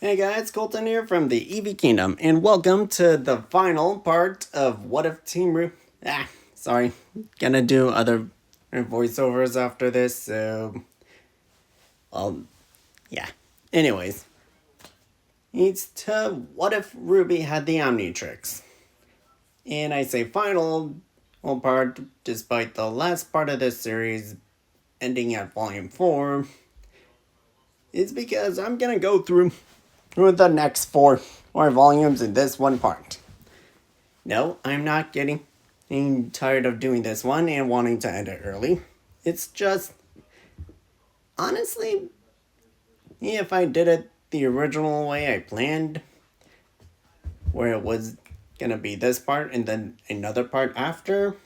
Hey guys, Colton here from the EV Kingdom, and welcome to the final part of What If Team Ru- sorry, gonna do other voiceovers after this, so, well, yeah. Anyways, it's to What If RWBY had the omnitrix. And I say final part, despite the last part of this series ending at Volume 4, is because I'm gonna go through the next four volumes in this one part. No, I'm not getting tired of doing this one and wanting to end it early. It's just, honestly, if I did it the original way I planned, where it was gonna be this part and then another part after,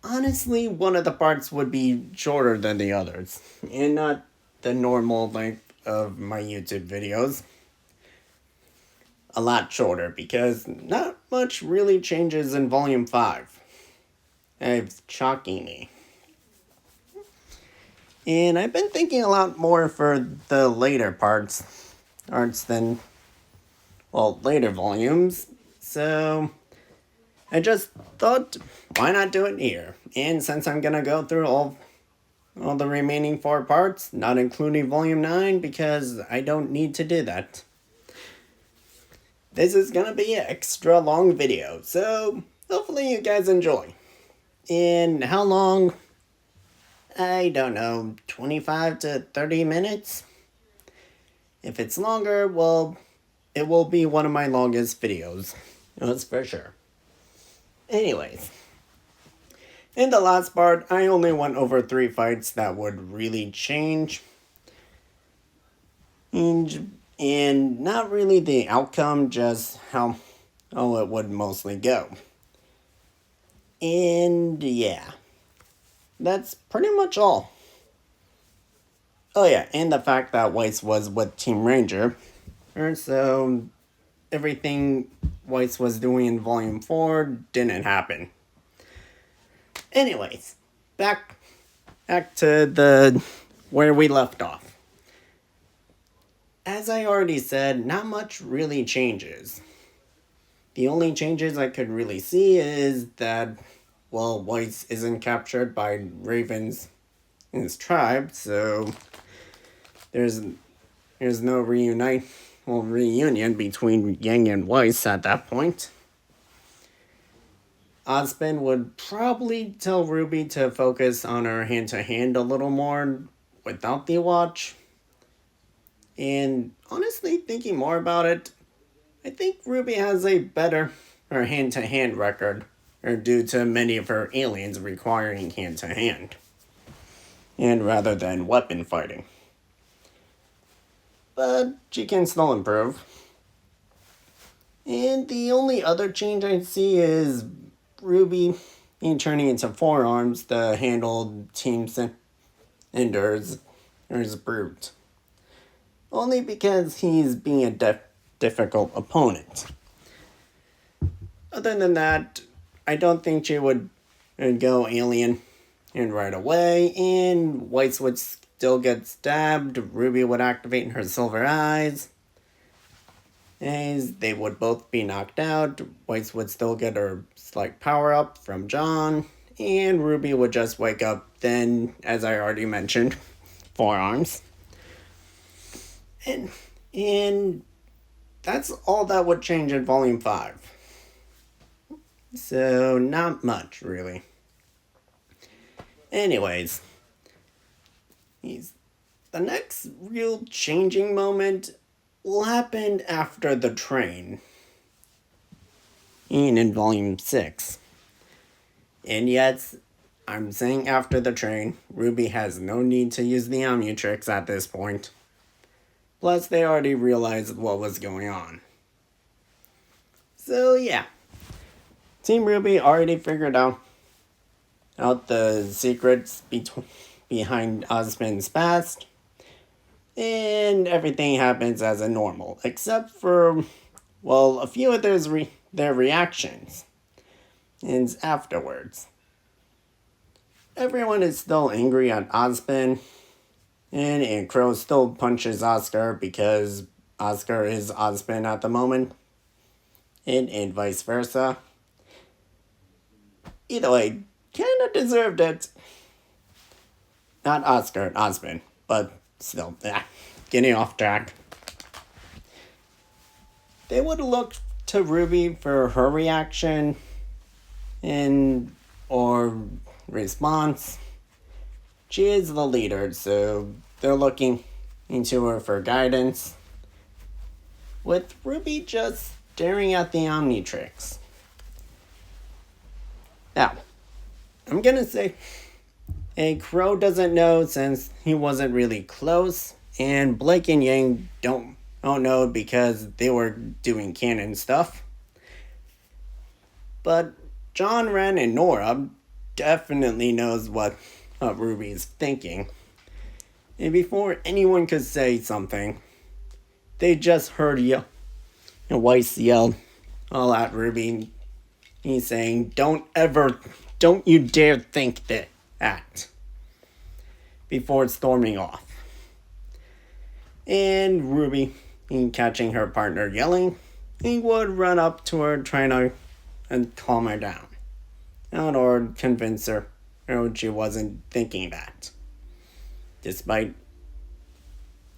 honestly, one of the parts would be shorter than the others, and not the normal length of my YouTube videos. A lot shorter, because not much really changes in Volume 5. It's shocking me. And I've been thinking a lot more for the later parts than, well, later volumes. So I just thought, why not do it here? And since I'm gonna go through all the remaining four parts, not including Volume 9, because I don't need to do that. This is gonna be an extra long video, so hopefully you guys enjoy. And how long? I don't know, 25 to 30 minutes? If it's longer, well, it will be one of my longest videos. That's for sure. Anyways, in the last part, I only went over 3 fights that would really change. And not really the outcome, just how it would mostly go. And yeah, that's pretty much all. Oh yeah, and the fact that Weiss was with Team Ranger. So everything Weiss was doing in Volume 4 didn't happen. Anyways, back to the where we left off. As I already said, not much really changes. The only changes I could really see is that, well, Weiss isn't captured by Ravens in his tribe, so there's no reunion between Yang and Weiss at that point. Ozpin would probably tell RWBY to focus on her hand-to-hand a little more without the watch. And honestly, thinking more about it, I think RWBY has a better hand-to-hand record, due to many of her aliens requiring hand-to-hand, and rather than weapon fighting. But she can still improve. And the only other change I see is RWBY turning into forearms to handle Team Ender's brute. Only because he's being a difficult opponent. Other than that, I don't think she would go alien and right away, and Weiss would still get stabbed, RWBY would activate her silver eyes, as they would both be knocked out. Weiss would still get her slight power up from John, and RWBY would just wake up, then, as I already mentioned, forearms. And that's all that would change in Volume 5. So, not much, really. Anyways, the next real changing moment will happen after the train, and in Volume 6. And yes, I'm saying after the train. RWBY has no need to use the omnitrix at this point. Plus, they already realized what was going on. So yeah, Team RWBY already figured out the secrets behind Ozpin's past, and everything happens as a normal, except for, well, a few of their reactions. And afterwards, everyone is still angry at Ozpin, And Crow still punches Oscar because Oscar is Ozpin at the moment. And vice versa. Either way, kinda deserved it. Not Oscar, Ozpin, but still, getting off track. They would look to RWBY for her reaction or response. She is the leader, so they're looking into her for guidance. With RWBY just staring at the omnitrix. Now, I'm gonna say Crow doesn't know since he wasn't really close, and Blake and Yang don't know because they were doing canon stuff. But John, Ren, and Nora definitely knows what RWBY is thinking. And before anyone could say something, they just heard Weiss yell all at RWBY. He's saying, don't you dare think that. Before storming off. And RWBY, catching her partner yelling, he would run up to her trying to calm her down. Or convince her she wasn't thinking that. Despite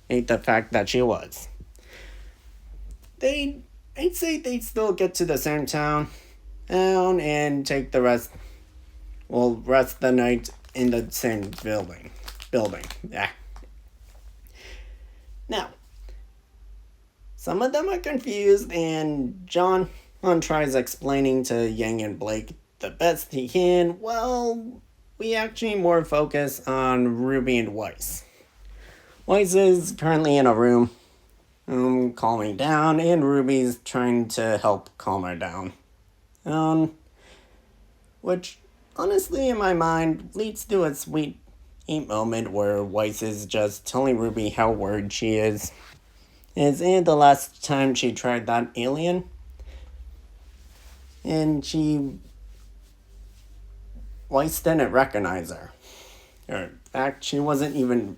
the fact that she was. I'd say they'd still get to the same town and take the rest the night in the same building. Yeah. Now, some of them are confused, and John tries explaining to Yang and Blake the best he can. Well, we actually more focus on RWBY and Weiss. Weiss is currently in a room, calming down, and RWBY's trying to help calm her down. Which, honestly, in my mind, leads to a sweet moment where Weiss is just telling RWBY how worried she is. And the last time she tried that alien, and Weiss didn't recognize her. In fact, she wasn't even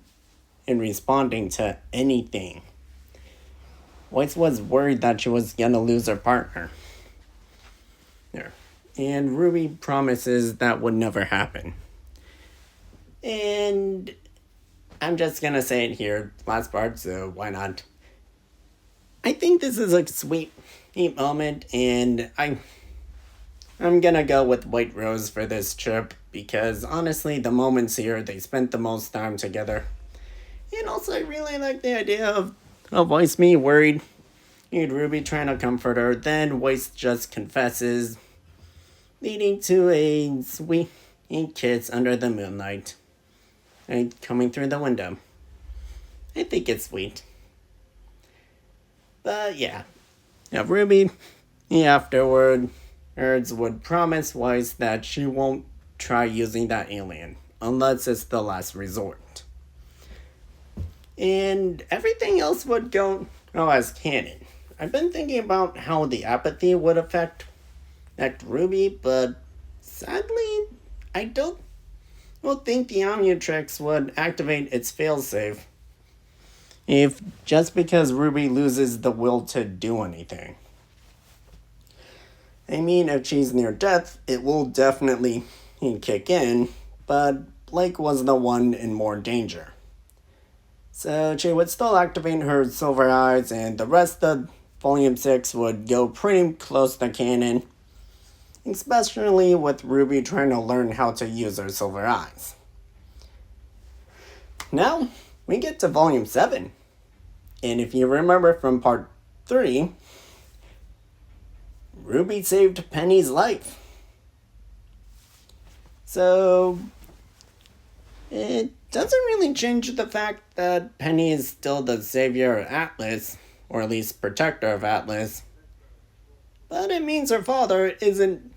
responding to anything. Weiss was worried that she was gonna lose her partner. And RWBY promises that would never happen. And I'm just gonna say it here, last part, so why not? I think this is a sweet moment, and I'm gonna go with White Rose for this trip, because honestly, the moments here, they spent the most time together. And also, I really like the idea of Weiss being worried, and RWBY trying to comfort her, then Weiss just confesses, leading to a sweet kiss under the moonlight, and coming through the window. I think it's sweet. But yeah, RWBY afterwards would promise Weiss that she won't try using that alien, unless it's the last resort. And everything else would go as canon. I've been thinking about how the apathy would affect RWBY, but sadly, I don't think the omnitrix would activate its failsafe if just because RWBY loses the will to do anything. I mean, if she's near death, it will definitely kick in, but Blake was the one in more danger. So she would still activate her silver eyes, and the rest of Volume 6 would go pretty close to canon, especially with RWBY trying to learn how to use her silver eyes. Now, we get to Volume 7. And if you remember from Part 3, RWBY saved Penny's life. So, it doesn't really change the fact that Penny is still the savior of Atlas, or at least protector of Atlas. But it means her father isn't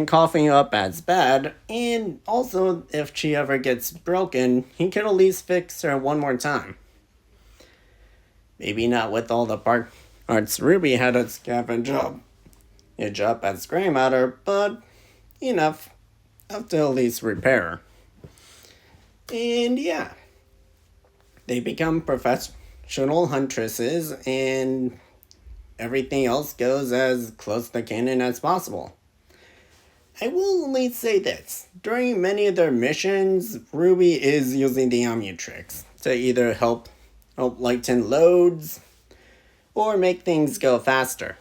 coughing up as bad, and also if she ever gets broken, he could at least fix her one more time. Maybe not with all the parts RWBY had to scavenge up as gray matter, but enough to at least repair her. And yeah, they become professional huntresses, and everything else goes as close to canon as possible. I will only say this. During many of their missions, RWBY is using the omnitrix to either help lighten loads or make things go faster.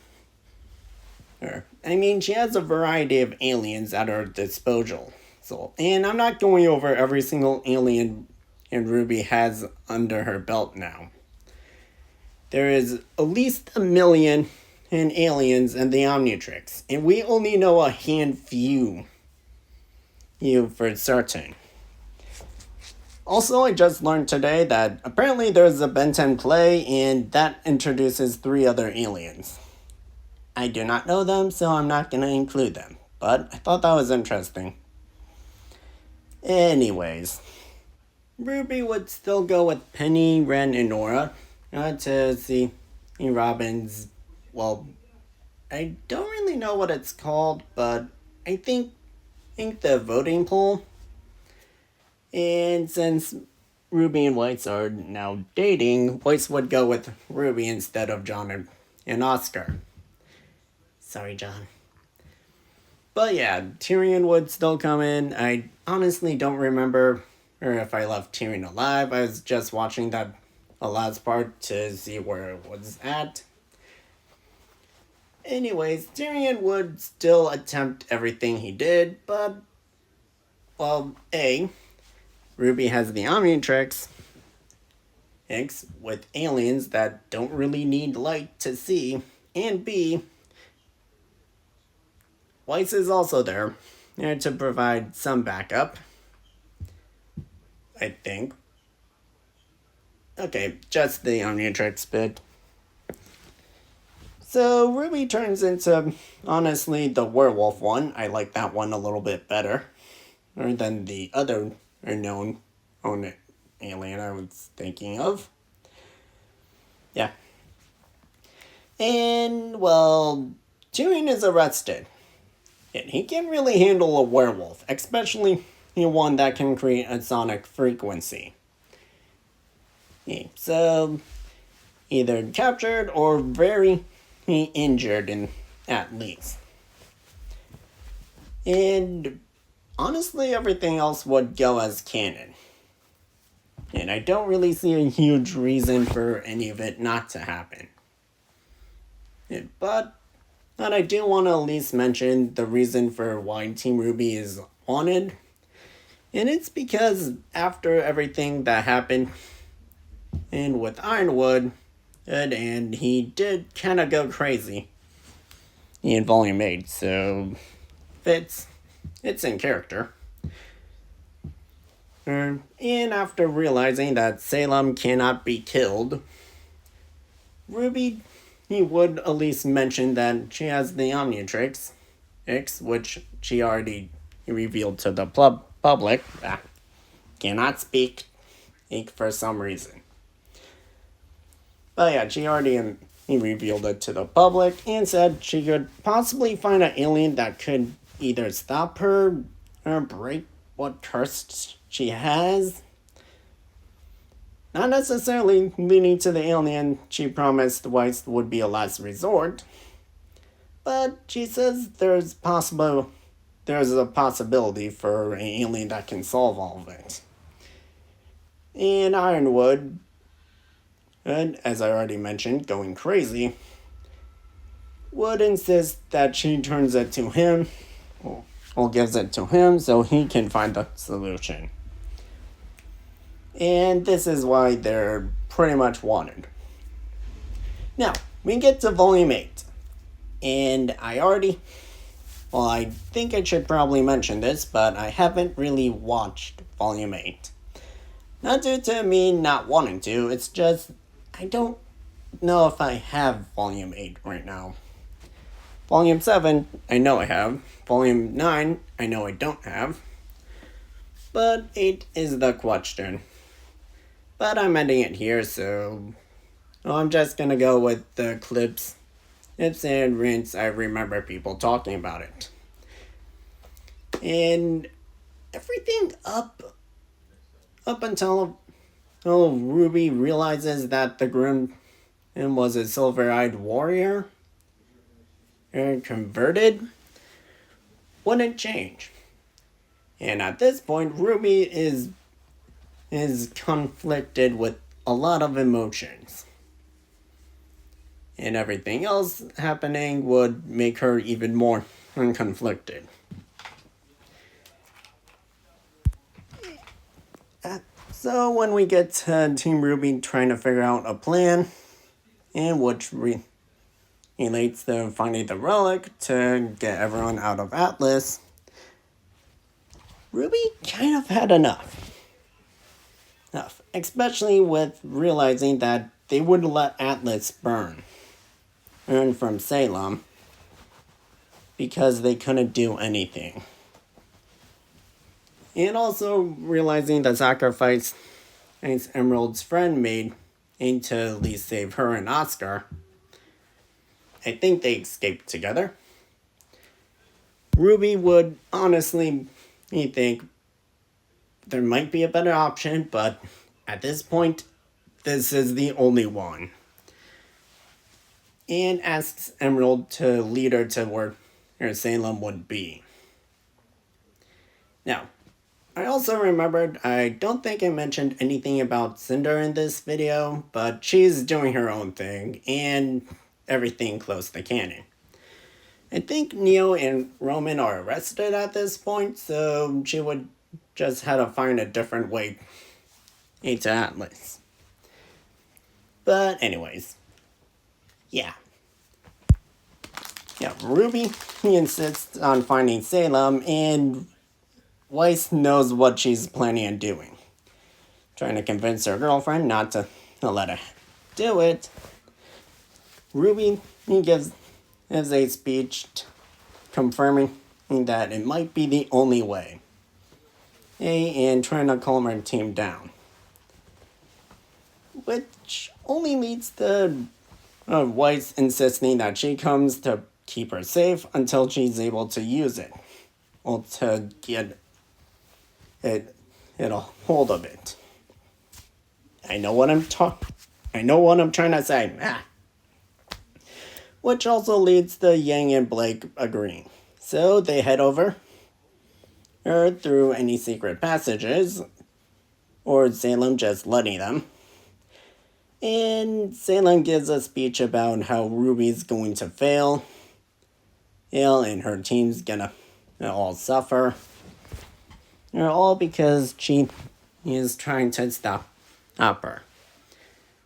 She has a variety of aliens at her disposal. And I'm not going over every single alien RWBY has under her belt now. There is at least 1 million aliens in the Omnitrix, and we only know a handful for certain. Also, I just learned today that apparently there's a Ben10 play, and that introduces 3 other aliens. I do not know them, so I'm not going to include them, but I thought that was interesting. Anyways, RWBY would still go with Penny, Ren, and Nora to see Robin's, I don't really know what it's called, but I think the voting poll. And since RWBY and Weiss are now dating, Weiss would go with RWBY instead of John and Oscar. Sorry, John. But yeah, Tyrion would still come in. I honestly don't remember if I left Tyrion alive. I was just watching that last part to see where it was at. Anyways, Tyrion would still attempt everything he did, but, A, RWBY has the Omnitrix with aliens that don't really need light to see, and B, Weiss is also there to provide some backup, I think. Okay, just the Omnitrix bit. So RWBY turns into, honestly, the werewolf one. I like that one a little bit better than the other known alien I was thinking of. Yeah. And, Tyrion is arrested. And he can really handle a werewolf, especially one that can create a sonic frequency. So, either captured or very injured, at least. And honestly, everything else would go as canon. And I don't really see a huge reason for any of it not to happen. But I do want to at least mention the reason for why Team RWBY is wanted. And it's because after everything that happened and with Ironwood, and he did kind of go crazy in Volume 8, so it's in character. And after realizing that Salem cannot be killed, RWBY, he would at least mention that she has the Omnitrix, which she already revealed to the public. Cannot speak for some reason. But yeah, she already revealed it to the public and said she could possibly find an alien that could either stop her or break what curse she has. Not necessarily leading to the alien she promised Weiss would be a last resort. But she says there's a possibility for an alien that can solve all of it. And Ironwood, and as I already mentioned, going crazy, would insist that she turns it to him, or gives it to him so he can find the solution. And this is why they're pretty much wanted. Now, we get to Volume 8. And I think I should probably mention this, but I haven't really watched Volume 8. Not due to me not wanting to, it's just I don't know if I have Volume 8 right now. Volume 7, I know I have. Volume 9, I know I don't have. But 8 is the question. But I'm ending it here, so I'm just gonna go with the clips and rinse. I remember people talking about it. And everything up until RWBY realizes that the groom was a silver-eyed warrior and converted, wouldn't change. And at this point, RWBY is conflicted with a lot of emotions. And everything else happening would make her even more unconflicted. So when we get to Team RWBY trying to figure out a plan, in which relates to finding the relic to get everyone out of Atlas, RWBY kind of had enough. Especially with realizing that they would let Atlas burn from Salem because they couldn't do anything. And also realizing the sacrifice Emerald's friend made aimed to at least save her and Oscar. I think they escaped together. RWBY would honestly think there might be a better option, but at this point, this is the only one. And asks Emerald to lead her to where Salem would be. Now, I also remembered, I don't think I mentioned anything about Cinder in this video, but she's doing her own thing, and everything close to canon. I think Neo and Roman are arrested at this point, so she would just have to find a different way into Atlas. But anyways, yeah, RWBY, he insists on finding Salem, and Weiss knows what she's planning on doing. Trying to convince her girlfriend not to let her do it. RWBY, he gives a speech confirming that it might be the only way. And trying to calm her team down. Which only leads to Weiss insisting that she comes to keep her safe until she's able to use it. Or to get a hold of it. I know what I'm trying to say. Which also leads to Yang and Blake agreeing. So they head over through any secret passages, or Salem just letting them. And Salem gives a speech about how RWBY's going to fail, and her team's gonna all suffer. All because she is trying to stop her.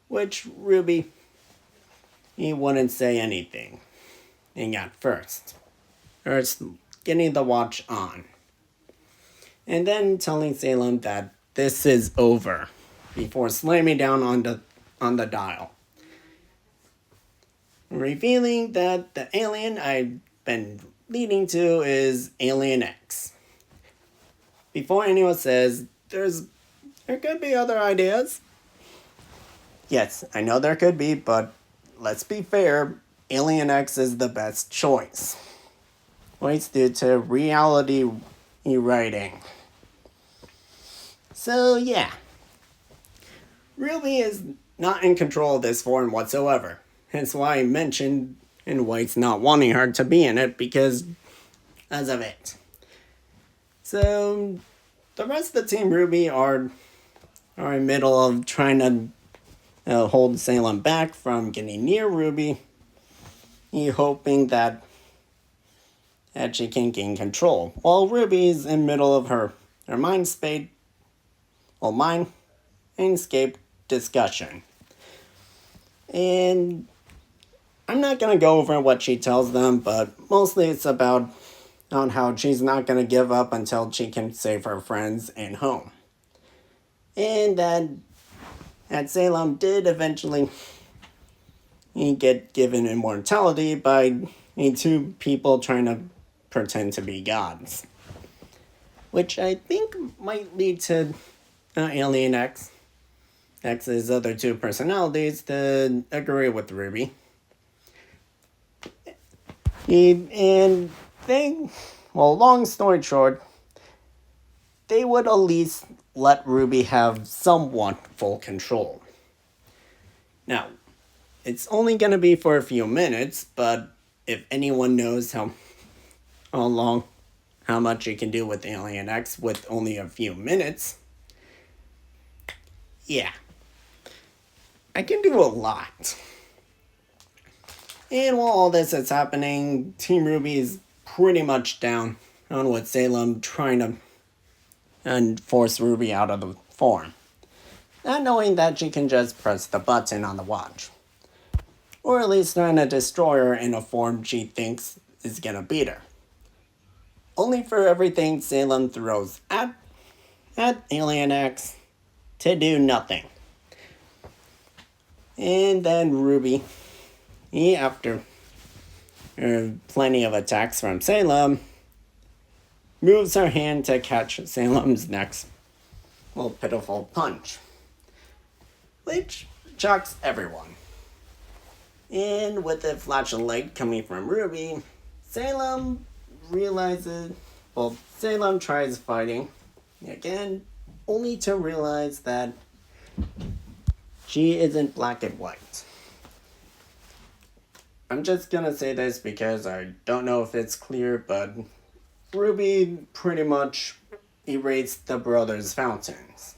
Which RWBY, he wouldn't say anything. And at first. Or getting the watch on. And then telling Salem that this is over. Before slamming down on the dial. Revealing that the alien I've been leading to is Alien X. Before anyone says, there could be other ideas. Yes, I know there could be, but let's be fair, Alien X is the best choice. It's due to reality writing. So yeah, RWBY is not in control of this form whatsoever. Hence why I mentioned in White's not wanting her to be in it, because as of it. So the rest of the Team RWBY are in the middle of trying to hold Salem back from getting near RWBY, hoping that she can gain control. While RWBY's in the middle of her mindscape discussion. And I'm not going to go over what she tells them, but mostly it's about on how she's not going to give up until she can save her friends and home. And that Salem did eventually get given immortality by two people trying to pretend to be gods. Which I think might lead to Alien X's other two personalities to agree with RWBY. Long story short, they would at least let Ruby have somewhat full control. Now, it's only going to be for a few minutes, but if anyone knows how much you can do with Alien X with only a few minutes, yeah, I can do a lot. And while all this is happening, Team RWBY is pretty much down on with Salem trying to force Ruby out of the form, not knowing that she can just press the button on the watch. Or at least trying to destroy her in a form she thinks is gonna beat her. Only for everything Salem throws at Alien X to do nothing. And then Ruby, after plenty of attacks from Salem, moves her hand to catch Salem's next pitiful punch, which shocks everyone. And with the flash of light coming from Ruby, Salem tries fighting again, only to realize that she isn't black and white. I'm just gonna say this because I don't know if it's clear, but Ruby pretty much erased the brothers' fountains.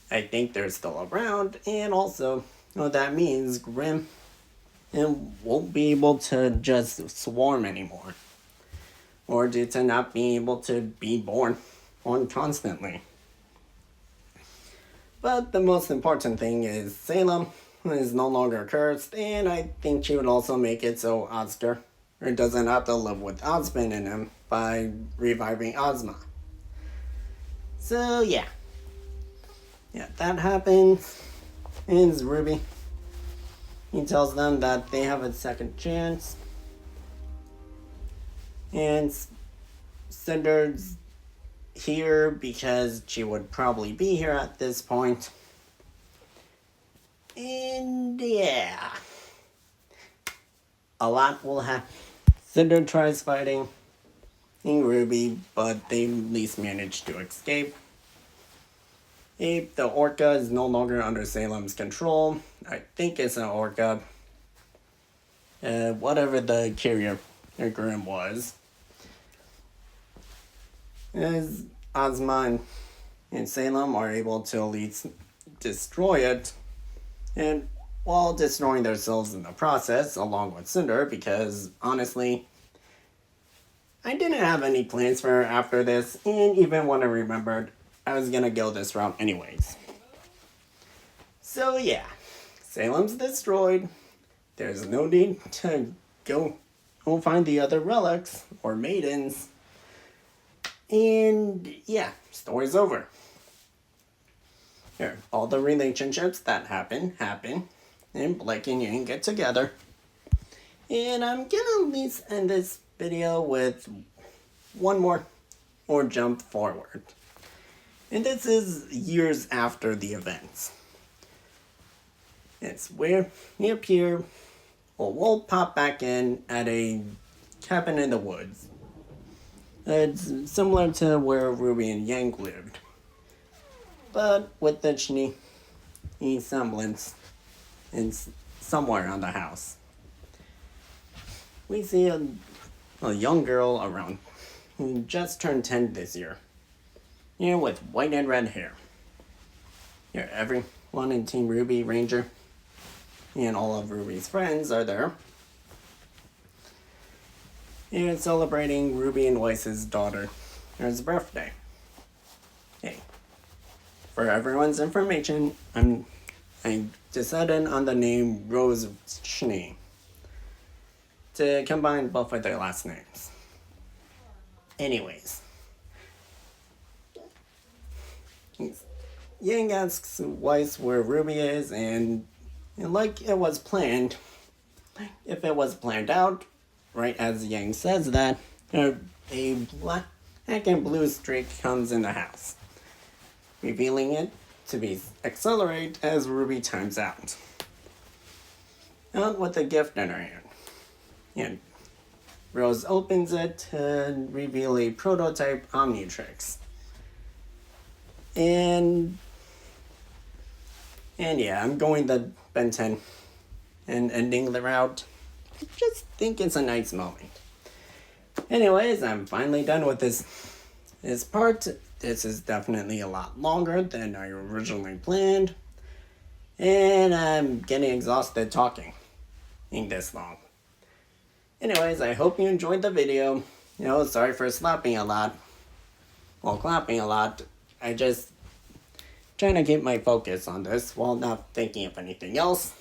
I think they're still around, and also, that means Grimm won't be able to just swarm anymore, or due to not being able to be born constantly. But the most important thing is Salem is no longer cursed, and I think she would also make it so Oscar doesn't have to live with Osmond in him by reviving Ozma. So yeah, that happens. And Ruby, he tells them that they have a second chance. And Cinder's here because she would probably be here at this point. And yeah, a lot will happen. Cinder tries fighting Ruby, but they at least manage to escape. The Orca is no longer under Salem's control. I think it's an Orca. Whatever the carrier Grimm was. As Ozma and Salem are able to at least destroy it, and while destroying themselves in the process, along with Cinder, because honestly, I didn't have any plans for her after this, and even when I remembered, I was gonna go this route anyways. So yeah, Salem's destroyed. There's no need to go find the other relics or maidens. And yeah, story's over. Here, all the relationships that happen, and Blake and Yang get together. And I'm gonna at least end this video with one more jump forward. And this is years after the events. It's where he appeared, we'll pop back in at a cabin in the woods. It's similar to where Ruby and Yang lived, but with the chini semblance in somewhere on the house. We see a young girl around who just turned 10 this year. With white and red hair. Everyone in Team RWBY Ranger and all of Ruby's friends are there. And celebrating Ruby and Weiss's daughter's birthday. Hey, for everyone's information, I decided on the name Rose Schnee to combine both of their last names. Anyways, Yang asks Weiss where Ruby is, and like it was planned, if it was planned out, right as Yang says that, a black and blue streak comes in the house, revealing it to be accelerate as Ruby times out. Out with a gift in her hand. And Rose opens it to reveal a prototype omnitrix. And yeah, I'm going the Ben10 and ending the route. I just think it's a nice moment. Anyways, I'm finally done with this part. This is definitely a lot longer than I originally planned. And I'm getting exhausted talking in this long. Anyways, I hope you enjoyed the video. Sorry for slapping a lot. Well, clapping a lot. I just trying to keep my focus on this while not thinking of anything else.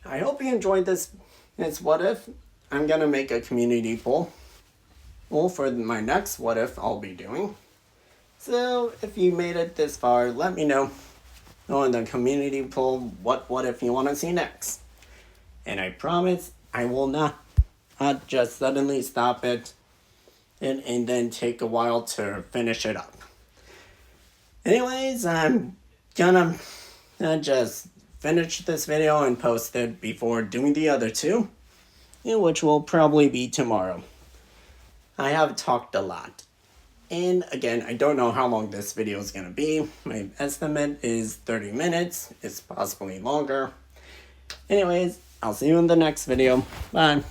I hope you enjoyed this what if. I'm gonna make a community poll for my next what if I'll be doing. So if you made it this far, let me know in the community poll what if you want to see next. And I promise I will not just suddenly stop it and then take a while to finish it up. Anyways, I'm gonna just finish this video and post it before doing the other two, which will probably be tomorrow. I have talked a lot. And again, I don't know how long this video is going to be. My estimate is 30 minutes. It's possibly longer. Anyways, I'll see you in the next video. Bye.